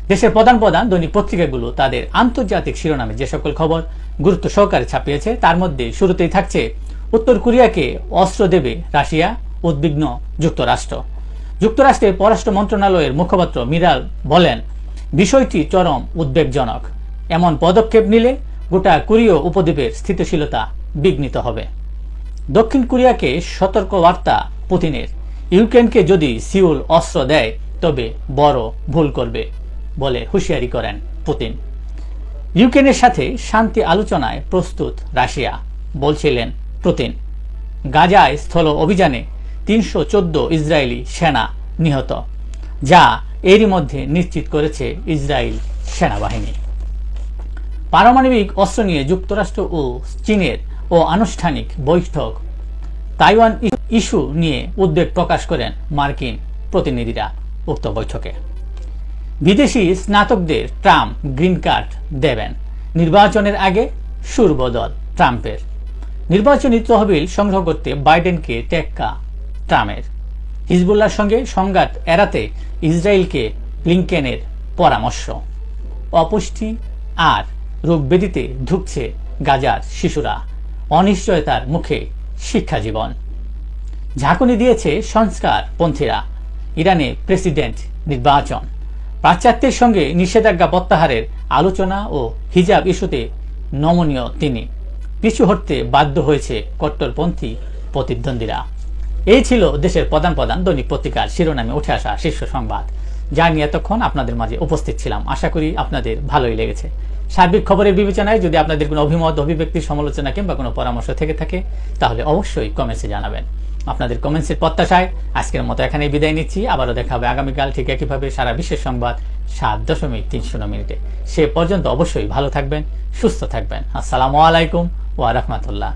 দেশের প্রধান প্রধান দৈনিক পত্রিকাগুলো তাদের আন্তর্জাতিক শিরোনামে যে সকল খবর গুরুত্ব সহকারে ছাপিয়েছে তার মধ্যে শুরুতেই থাকছে উত্তর কোরিয়াকে অস্ত্র দেবে রাশিয়া, উদ্বিগ্ন যুক্তরাষ্ট্র। যুক্তরাষ্ট্রের পররাষ্ট্র মন্ত্রণালয়ের মুখপাত্র মিরাল বলেন, বিষয়টি চরম উদ্বেগজনক। এমন পদক্ষেপ নিলে গোটা কোরীয় উপদ্বীপের স্থিতিশীলতা বিঘ্নিত হবে। দক্ষিণ কোরিয়াকে সতর্কবার্তা পুতিনের, ইউক্রেনকে যদি সিউল অস্ত্র দেয় তবে বড় ভুল করবে বলে হুঁশিয়ারি করেন পুতিন। ইউক্রেনের সাথে শান্তি আলোচনায় প্রস্তুত রাশিয়া, বলছিলেন পুতিন। গাজায় স্থল অভিযানে 314 ইসরায়েলি সেনা নিহত, যা এরই মধ্যে নিশ্চিত করেছে ইসরায়েল সেনাবাহিনী। পারমাণবিক অস্ত্র নিয়ে যুক্তরাষ্ট্র ও চীনের আনুষ্ঠানিক বৈঠক। তাইওয়ান ইস্যু নিয়ে উদ্বেগ প্রকাশ করেন মার্কিন প্রতিনিধিরা উক্ত বৈঠকে। বিদেশি স্নাতকদের ট্রাম্প গ্রিন কার্ড দেবেন, নির্বাচনের আগে সুর বদল ট্রাম্পের। নির্বাচনী তহবিল সংগ্রহ করতে বাইডেনকে টেক্কা ট্রাম্পের। হিজবুল্লাহর সঙ্গে সংঘাত এড়াতে ইসরায়েলকে ব্লিংকেনের পরামর্শ। অপুষ্টি আর রোগব্যাধিতে ধুঁকছে গাজার শিশুরা, অনিশ্চয়তার মুখে শিক্ষা জীবন। ঝাঁকুনি দিয়েছে সংস্কারপন্থীরা। ইরানে প্রেসিডেন্ট নির্বাচন। পাশ্চাত্যের সঙ্গে নিষেধাজ্ঞা প্রত্যাহারের আলোচনা ও হিজাব ইস্যুতে নমনীয় তিনি। পিছু হটতে বাধ্য হয়েছে কট্টরপন্থী প্রতিদ্বন্দ্বীরা। এই ছিল দেশের প্রধান প্রধান দৈনিক পত্রিকার শিরোনামে উঠে আসা শীর্ষ সংবাদ, যা নিয়ে এতক্ষণ আপনাদের মাঝে উপস্থিত ছিলাম। আশা করি আপনাদের ভালোই লেগেছে। সার্বিক খবরের বিবেচনায় যদি আপনাদের কোনো অভিমত, অভিব্যক্তি, সমালোচনা কিংবা কোনো পরামর্শ থেকে থাকে তাহলে অবশ্যই কমেন্টসে জানাবেন। আপনাদের কমেন্টসের প্রত্যাশায় আজকের মতো এখানেই বিদায় নিচ্ছি। আবারও দেখা হবে আগামীকাল ঠিক একইভাবে সারা বিশ্বের সংবাদ 7.30 সে পর্যন্ত অবশ্যই ভালো থাকবেন, সুস্থ থাকবেন। আসসালামু আলাইকুম ওয়া রাহমাতুল্লাহ।